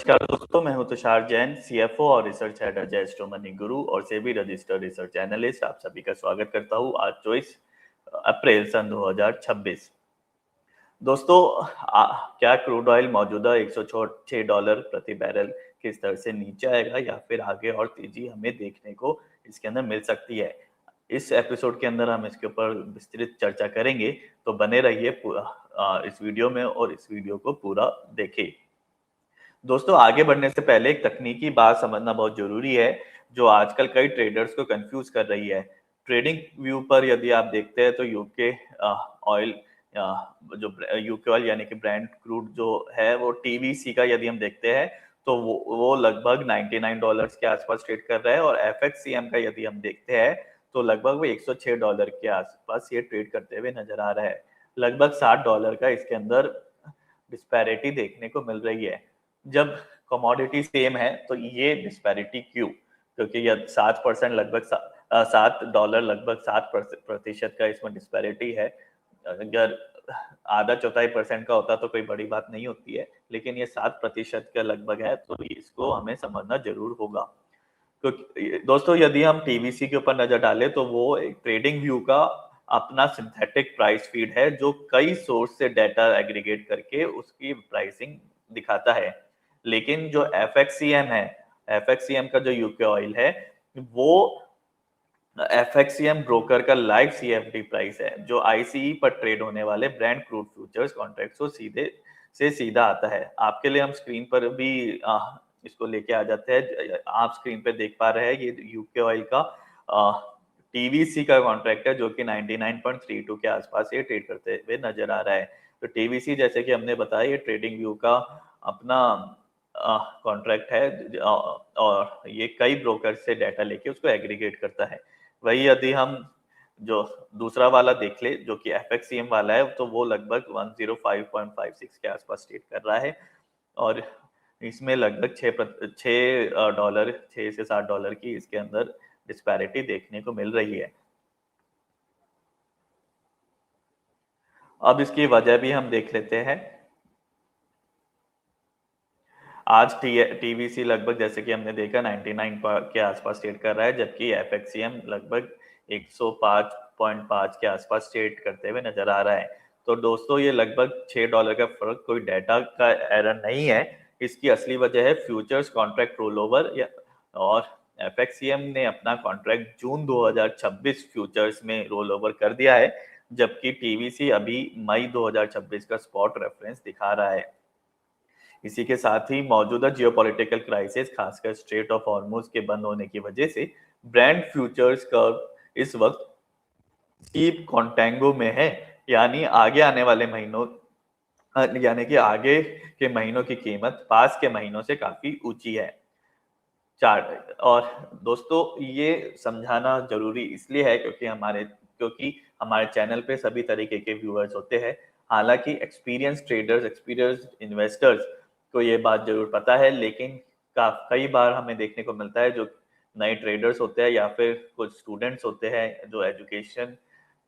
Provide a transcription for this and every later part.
नमस्कार दोस्तों, मैं हूं तुषार जैन, सीएफओ और research head Ajay astro money गुरु और सेबी रजिस्टर्ड रिसर्च एनालिस्ट। आप सभी का स्वागत करता हूं आज 24 अप्रैल सन 2026। दोस्तों, क्या क्रूड ऑयल मौजूदा $106 प्रति बैरल के स्तर से नीचे आएगा या फिर आगे और तेजी हमें देखने को इसके अंदर मिल सकती है? इस एपिसोड के अंदर हम इसके ऊपर विस्तृत चर्चा करेंगे, तो बने रहिए इस वीडियो में और इस वीडियो को पूरा देखें। दोस्तों, आगे बढ़ने से पहले एक तकनीकी बात समझना बहुत जरूरी है जो आजकल कई ट्रेडर्स को कंफ्यूज कर रही है। ट्रेडिंग व्यू पर यदि आप देखते हैं तो यूके ऑयल जो यूके ऑयल यानी कि ब्रांड क्रूड जो है वो टीवीसी का यदि हम देखते हैं तो वो लगभग $99 के आसपास ट्रेड कर रहा है, और एफएक्ससीएम का यदि हम देखते हैं तो लगभग वो $106 के आसपास ये ट्रेड करते हुए नजर आ रहा है। लगभग $60 का इसके अंदर डिस्पैरिटी देखने को मिल रही है। जब कमोडिटी सेम है तो ये डिस्पैरिटी क्यों? क्योंकि यह 7% लगभग $7 लगभग 7% का इसमें डिस्पैरिटी है। अगर आधा चौथाई परसेंट का होता तो कोई बड़ी बात नहीं होती है, लेकिन ये 7% का लगभग है, तो इसको हमें समझना जरूर होगा। क्योंकि दोस्तों, यदि हम टीवीसी के ऊपर नजर डालें तो वो एक ट्रेडिंग व्यू का अपना सिंथेटिक प्राइस फीड है जो कई सोर्स से डाटा एग्रीगेट करके उसकी प्राइसिंग दिखाता है। लेकिन जो एफएक्ससीएम है, एफएक्ससीएम का जो यूके ऑयल है, वो एफएक्ससीएम ब्रोकर का लाइव सीएफडी प्राइस है जो आईसीई पर ट्रेड होने वाले ब्रांड क्रूड फ्यूचर्स कॉन्ट्रैक्ट को सीधा आता है। आपके लिए हम स्क्रीन पर भी इसको लेके आ जाते हैं। आप स्क्रीन पे देख पा रहे हैं ये यूके ऑयल का टीवीसी का कॉन्ट्रैक्ट है जो कि 99.32 के आसपास ये ट्रेड करते हुए नजर आ रहा है। तो टीवीसी, जैसे कि हमने बताया, ये ट्रेडिंग व्यू का अपना कॉन्ट्रैक्ट है और ये कई ब्रोकर से डाटा लेके उसको एग्रीगेट करता है। वही यदि हम जो दूसरा वाला देख ले जो कि एफएक्ससीएम वाला है, तो वो लगभग 105.56 के आसपास ट्रेड कर रहा है, और इसमें लगभग $6 से $7 की इसके अंदर डिस्पैरिटी देखने को मिल रही है। अब इसकी वजह भी हम देख लेते हैं। आज टीवीसी लगभग, जैसे कि हमने देखा, 99 के आसपास ट्रेड कर रहा है, जबकि एफएक्ससीएम लगभग 105.5 के आसपास ट्रेड करते हुए नजर आ रहा है। तो दोस्तों, ये लगभग $6 का फर्क कोई डाटा का एरर नहीं है। इसकी असली वजह है फ्यूचर्स कॉन्ट्रैक्ट रोल ओवर, और एफएक्ससीएम ने अपना कॉन्ट्रैक्ट जून 2026 फ्यूचर्स में रोल ओवर कर दिया है, जबकि टीवीसी अभी मई 2026 का स्पॉट रेफरेंस दिखा रहा है। इसी के साथ ही मौजूदा जियोपॉलिटिकल क्राइसिस, खासकर स्ट्रेट ऑफ हॉर्मुज के बंद होने की वजह से ब्रांड फ्यूचर्स कर्व इस वक्त स्टीप कॉन्टेंगो में है, यानी आगे आने वाले महीनों यानी कि आगे के महीनों की कीमत पास के महीनों से काफी ऊंची है। चार्ट और दोस्तों, ये समझाना जरूरी इसलिए है क्योंकि हमारे चैनल पे सभी तरीके के व्यूअर्स होते हैं। हालांकि एक्सपीरियंस ट्रेडर्स, एक्सपीरियंस इन्वेस्टर्स को ये बात जरूर पता है, लेकिन कई बार हमें देखने को मिलता है जो नए ट्रेडर्स होते हैं या फिर कुछ स्टूडेंट्स होते हैं जो एजुकेशन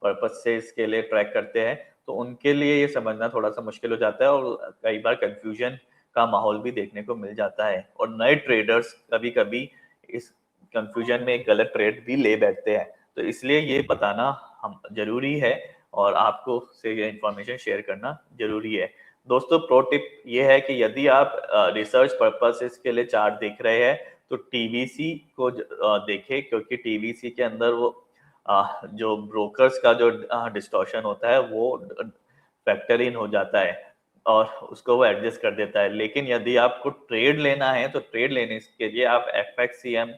पर्पज से इसके लिए ट्रैक करते हैं, तो उनके लिए ये समझना थोड़ा सा मुश्किल हो जाता है और कई बार कंफ्यूजन का माहौल भी देखने को मिल जाता है, और नए ट्रेडर्स कभी कभी इस कंफ्यूजन में एक गलत ट्रेड भी ले बैठते हैं। तो इसलिए ये बताना हम जरूरी है और आपको से ये इंफॉर्मेशन शेयर करना जरूरी है। दोस्तों, प्रो टिप ये है कि यदि आप रिसर्च पर्पसेस के लिए चार्ट देख रहे हैं तो टीवीसी को देखें, क्योंकि टीवीसी के अंदर वो जो ब्रोकर्स का जो डिस्टॉर्शन होता है वो फैक्टर इन हो जाता है और उसको वो एडजस्ट कर देता है। लेकिन यदि आपको ट्रेड लेना है तो ट्रेड लेने के लिए आप एफएक्ससीएम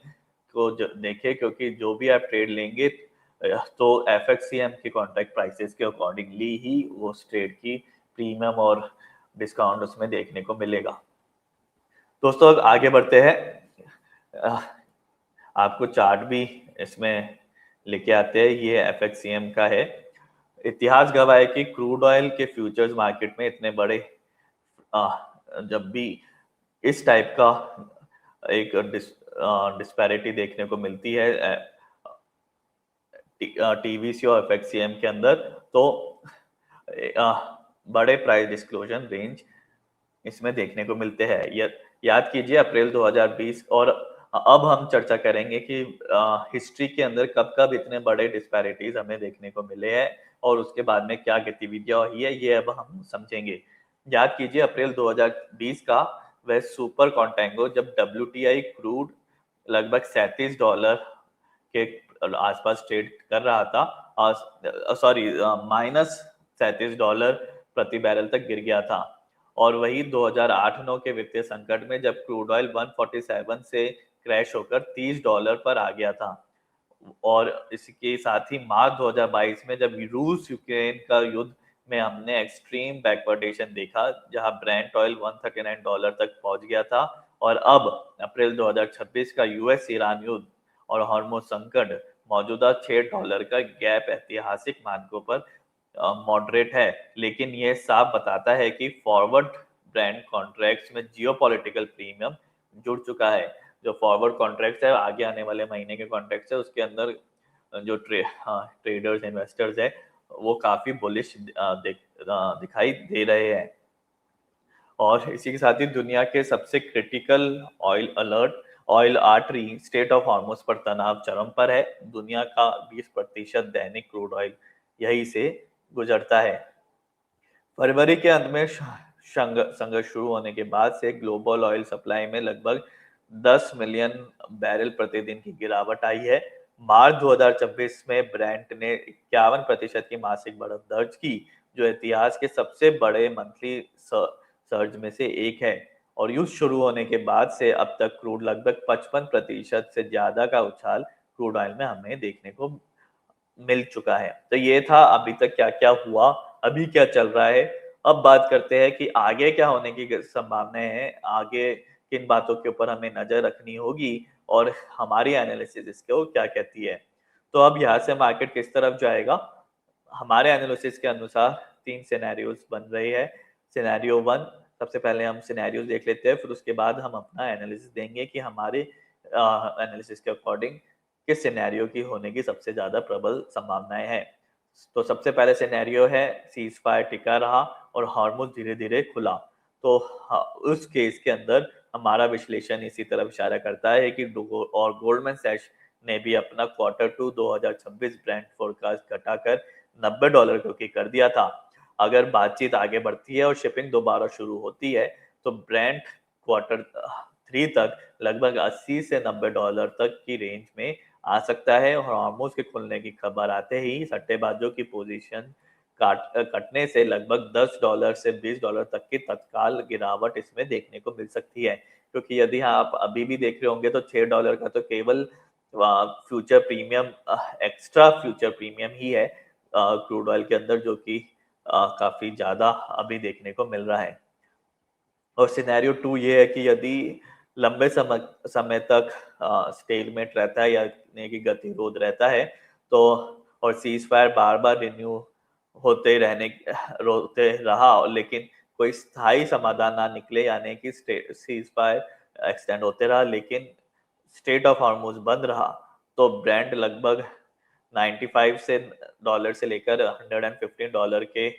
को देखें, क्योंकि जो भी आप ट्रेड लेंगे तो एफएक्ससीएम के कॉन्ट्रैक्ट प्राइसेस के अकॉर्डिंगली ही वो ट्रेड की प्रीमियम और डिस्काउंट उसमें देखने को मिलेगा। दोस्तों, आगे बढ़ते हैं। आपको चार्ट भी इसमें लेके आते हैं। ये एफएक्ससीएम का है। इतिहास गवाह है कि क्रूड ऑयल के फ्यूचर्स मार्केट में इतने बड़े जब भी इस टाइप का एक डिस्पैरिटी देखने को मिलती है टीवीसी और एफएक्ससीएम के अंदर, तो बड़े प्राइस डिस्क्लोजर रेंज इसमें देखने को मिलते हैं। याद कीजिए अप्रैल 2020। और अब हम चर्चा करेंगे कि हिस्ट्री के अंदर कब-कब इतने बड़े डिस्पैरिटीज हमें देखने को मिले हैं और उसके बाद में क्या गतिविधियाँ हुई है, ये अब हम समझेंगे। याद कीजिए अप्रैल 2020 का वह सुपर कॉन्टेंगो जब WTI क्रूड लगभग $37 के आसपास ट्रेड कर रहा था, सॉरी -$37 प्रति बैरल तक गिर गया था। और वही 2008-9 के वित्तीय संकट में जब क्रूड ऑयल 147 से क्रैश होकर $30 पर आ गया था। और इसके साथ ही मार्च 2022 में जब रूस यूक्रेन का युद्ध में हमने एक्सट्रीम बैकवर्डेशन देखा, जहां ब्रेंट ऑयल $139 तक पहुंच गया था। और अब अप्रैल 2026 का यूएस ईरान युद्ध और हार्मोज संकट मौजूदा $6 का गैप ऐतिहासिक मानकों पर मॉडरेट है, लेकिन यह साफ बताता है कि फॉरवर्ड ब्रांड कॉन्ट्रैक्ट्स में जियोपॉलिटिकल प्रीमियम जुड़ चुका है। जो फॉरवर्ड कॉन्ट्रैक्ट्स है, आगे आने वाले महीने के कॉन्ट्रैक्ट्स है, उसके अंदर जो ट्रेडर्स इन्वेस्टर्स है वो काफी बुलिश दिखाई दे रहे हैं। और इसी के साथ ही दुनिया के सबसे critical oil alert oil artery state of Hormuz पर तनाव चरम पर है। दुनिया का 20% दैनिक क्रूड ऑयल यही से गुजरता है। फरवरी के अंत में संघर्ष शुरू होने के बाद से ग्लोबल ऑयल सप्लाई में लगभग 10 मिलियन बैरल प्रतिदिन की गिरावट आई है। मार्च 2026 में ब्रेंट ने 51% की मासिक बढ़त दर्ज की, जो इतिहास के सबसे बड़े मंथली सर्ज में से एक है। और युद्ध शुरू होने के बाद से अब तक क्रूड लगभग 55% से ज्यादा का उछाल क्रूड ऑयल में हमें देखने को मिल चुका है। तो ये था अभी तक क्या क्या हुआ, अभी क्या चल रहा है। अब बात करते हैं कि आगे क्या होने की संभावनाएं हैं, आगे किन बातों के ऊपर हमें नजर रखनी होगी और हमारी एनालिसिस इसको क्या कहती है। तो अब यहाँ से मार्केट किस तरफ जाएगा, हमारे एनालिसिस के अनुसार 3 सिनेरियोज बन रहे हैं। सिनेरियो 1, सबसे पहले हम सिनेरियोज देख लेते हैं, फिर उसके बाद हम अपना एनालिसिस देंगे कि हमारे एनालिसिस के अकॉर्डिंग किस सिनेरियो की होने की सबसे ज्यादा प्रबल संभावनाएं हैं। तो सबसे पहले सिनेरियो है सीज फायर टिका रहा और हार्मुज धीरे धीरे खुला। तो उस केस के अंदर हमारा विश्लेषण इसी तरफ इशारा करता है कि और गोल्डमैन सैच ने भी अपना Q2 2026 ब्रांड फोरकास्ट घटाकर $90 क्योंकि कर दिया था। अगर बातचीत आगे बढ़ती है और शिपिंग दोबारा शुरू होती है तो ब्रांड Q3 तक लगभग 80 से $90 तक की रेंज में आ सकता है। और हार्मुज के खुलने की खबर आते ही सट्टेबाजों की पोजीशन कटने से लगभग $10 से $20 तक की तत्काल गिरावट इसमें देखने को मिल सकती है। क्योंकि यदि आप अभी भी देख रहे होंगे तो $6 का तो केवल future premium, extra future premium ही है क्रूड ऑयल के अंदर, जो कि काफी ज्यादा अभी देखने को मिल रहा है। और सिनेरियो 2 ये है कि यदि लंबे समय तक स्टेलमेट रहता है, यानी कि गतिरोध रहता है, तो और सीज फायर बार बार रिन्यू होते रहा, लेकिन कोई स्थायी समाधान ना निकले, यानी कि सीज फायर एक्सटेंड होते रहा लेकिन स्टेट ऑफ हॉर्मुज बंद रहा, तो ब्रांड लगभग 95 से डॉलर से लेकर $115 के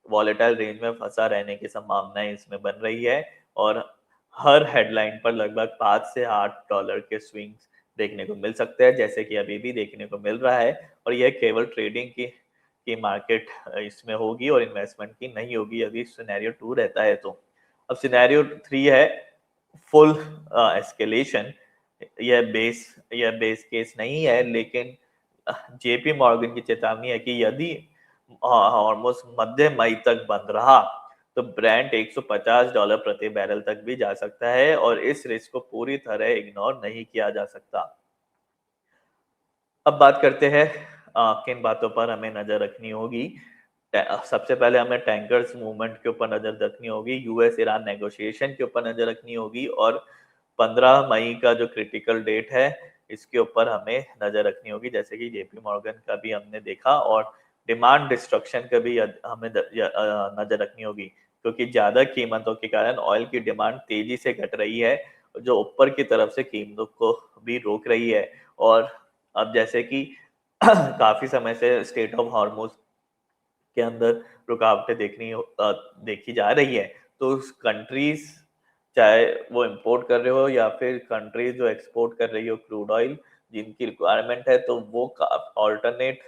वॉलेटाइल रेंज में फंसा रहने की संभावनाएं इसमें बन रही है। और हर हेडलाइन पर लगभग 5 से $8 के स्विंग्स देखने को मिल सकते हैं, जैसे कि अभी भी देखने को मिल रहा है। और यह केवल ट्रेडिंग की मार्केट इसमें होगी और इन्वेस्टमेंट की नहीं होगी यदि सिनेरियो 2 रहता है तो। अब सिनेरियो 3 है फुल एस्केलेशन। यह बेस केस नहीं है, लेकिन जेपी मॉर्गन की चेतावनी है कि यदि ऑलमोस्ट मध्य मई तक बंद रहा तो ब्रेंट $150 प्रति बैरल तक भी जा सकता है और इस रिस्क को पूरी तरह इग्नोर नहीं किया जा सकता। अब बात करते हैं किन बातों पर हमें नजर रखनी होगी। सबसे पहले हमें टैंकर्स मूवमेंट के ऊपर नजर रखनी होगी, यूएस ईरान नेगोशिएशन के ऊपर नजर रखनी होगी और 15 मई का जो क्रिटिकल डेट है इसके ऊपर हमें नजर रखनी होगी, जैसे कि जेपी मॉर्गन का भी हमने देखा। और डिमांड डिस्ट्रक्शन का भी हमें नजर रखनी होगी, क्योंकि ज्यादा कीमतों के कारण ऑयल की डिमांड तेजी से घट रही है, जो ऊपर की तरफ से कीमतों को भी रोक रही है। और अब जैसे कि काफी समय से स्टेट ऑफ हॉर्मुज के अंदर रुकावटें देखी जा रही है, तो कंट्रीज चाहे वो इंपोर्ट कर रहे हो या फिर कंट्री जो एक्सपोर्ट कर रही हो क्रूड ऑयल, जिनकी रिक्वायरमेंट है, तो वो ऑल्टरनेट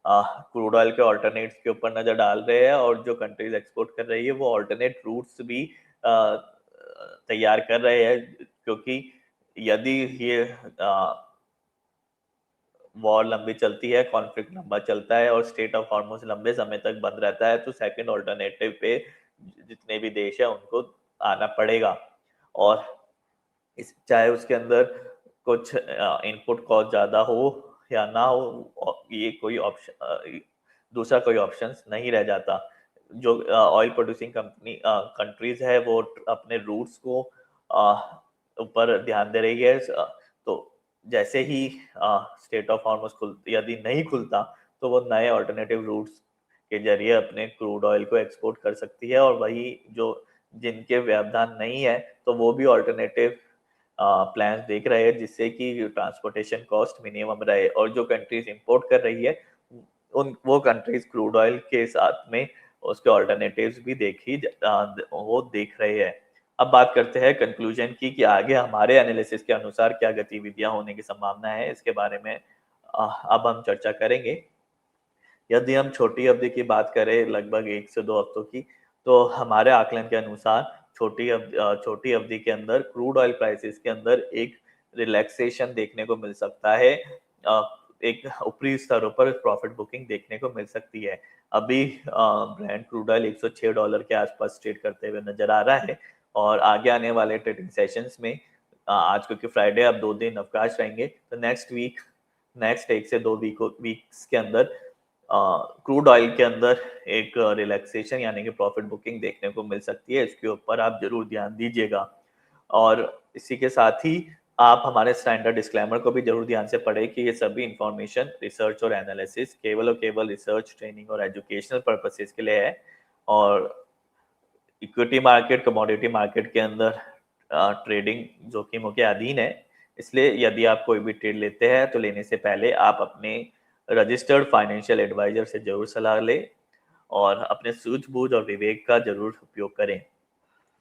क्रूड ऑयल के ऑल्टरनेट्स के ऊपर नजर डाल रहे हैं, और जो कंट्रीज एक्सपोर्ट कर रही है वो ऑल्टरनेट रूट्स भी तैयार कर रहे हैं, क्योंकि यदि ये वॉर लंबी चलती है, कॉन्फ्लिक्ट लंबा चलता है और स्टेट ऑफ हॉर्मुज लंबे समय तक बंद रहता है, तो सेकंड ऑल्टरनेटिव पे जितने भी देश है उनको आना पड़ेगा। और चाहे उसके अंदर कुछ इनपुट कॉस्ट ज्यादा हो या ना हो, ये कोई ऑप्शन, दूसरा कोई ऑप्शन नहीं रह जाता। जो ऑयल प्रोड्यूसिंग कंट्रीज है वो अपने रूट्स को ऊपर ध्यान दे रही है। तो जैसे ही स्टेट ऑफ हॉर्मुज यदि नहीं खुलता, तो वो नए ऑल्टरनेटिव रूट्स के जरिए अपने क्रूड ऑयल को एक्सपोर्ट कर सकती है, और वही जो जिनके व्यवधान नहीं है, तो वो भी ऑल्टरनेटिव प्लान देख रहे हैं, जिससे कि ट्रांसपोर्टेशन कॉस्ट मिनिमम रहे, और जो कंट्रीज इंपोर्ट कर रही है उन वो कंट्रीज क्रूड ऑयल के साथ में उसके ऑल्टरनेटिव्स भी वो देख रहे हैं। अब बात करते हैं कंक्लूजन की, कि आगे हमारे एनालिसिस के अनुसार क्या गतिविधियां होने की संभावना है, इसके बारे में अब हम चर्चा करेंगे। यदि हम छोटी अवधि की बात करें, लगभग 1 से 2 हफ्तों की, तो हमारे आकलन के अनुसार छोटी अवधि के अंदर क्रूड ऑयल प्राइसेस के अंदर एक रिलैक्सेशन देखने को मिल सकता है। अ, एक ऊपरी स्तरों पर प्रॉफिट बुकिंग देखने को मिल सकती है। अभी ब्रेंट क्रूड ऑयल $106 के आसपास ट्रेड करते हुए नजर आ रहा है, और आगे आने वाले ट्रेडिंग सेशंस में, आज क्योंकि फ्राइडे, अब 2 दिन अवकाश रहेंगे, तो नेक्स्ट 1 से 2 वीक्स के अंदर क्रूड ऑयल के अंदर एक रिलैक्सेशन यानी कि प्रॉफिट बुकिंग देखने को मिल सकती है। इसके ऊपर आप जरूर ध्यान दीजिएगा। और इसी के साथ ही आप हमारे स्टैंडर्ड डिस्क्लेमर को भी जरूर ध्यान से पढ़ें, कि ये सभी इंफॉर्मेशन, रिसर्च और एनालिसिस केवल और केवल रिसर्च, ट्रेनिंग और एजुकेशनल पर्पसेस के लिए है, और इक्विटी मार्केट, कमोडिटी मार्केट के अंदर ट्रेडिंग जोखिमों के अधीन है। इसलिए यदि आप कोई भी ट्रेड लेते हैं, तो लेने से पहले आप अपने रजिस्टर्ड फाइनेंशियल एडवाइजर से जरूर सलाह लें, और अपने सूझबूझ और विवेक का जरूर उपयोग करें।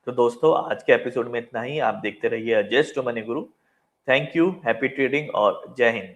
तो दोस्तों, आज के एपिसोड में इतना ही। आप देखते रहिए adjust money Guru. Thank you, happy trading और जय हिंद।